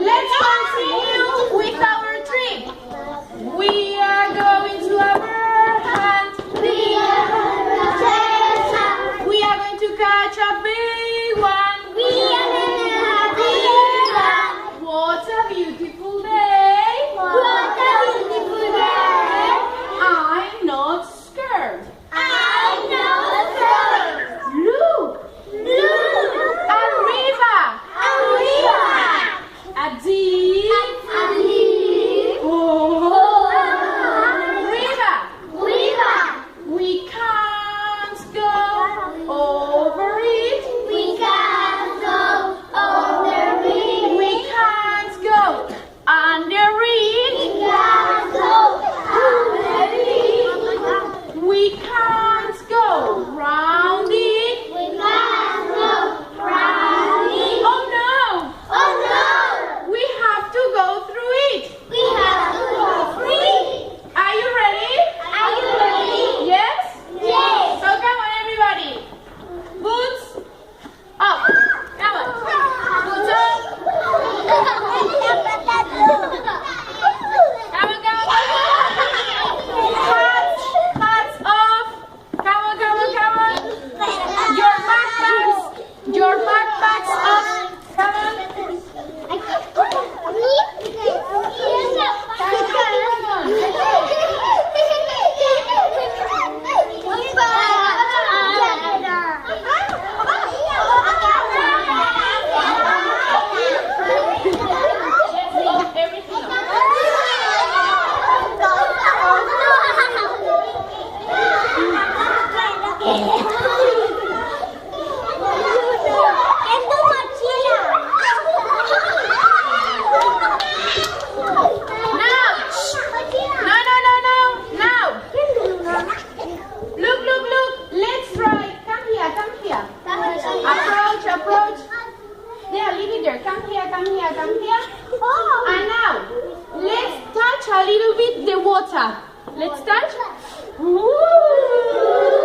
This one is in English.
let's continue with our trip. We are going to our hunt. We are going to catch a big one. What a beautiful day. I'm not scared. Look. A river. A deep. Oh. River. We can't go over it. We can't go under it. We can't go round it. Oh no! We have to go through it. Are you ready? Yes? So come on, everybody. Boots up. Come on. Boots up. Come on. Hats off. Come on. Your backpacks up. Come on. Look. Let's try. Come here. Approach. Yeah, leave it there. Come here. And now, let's touch a little bit the water. Let's touch. Ooh.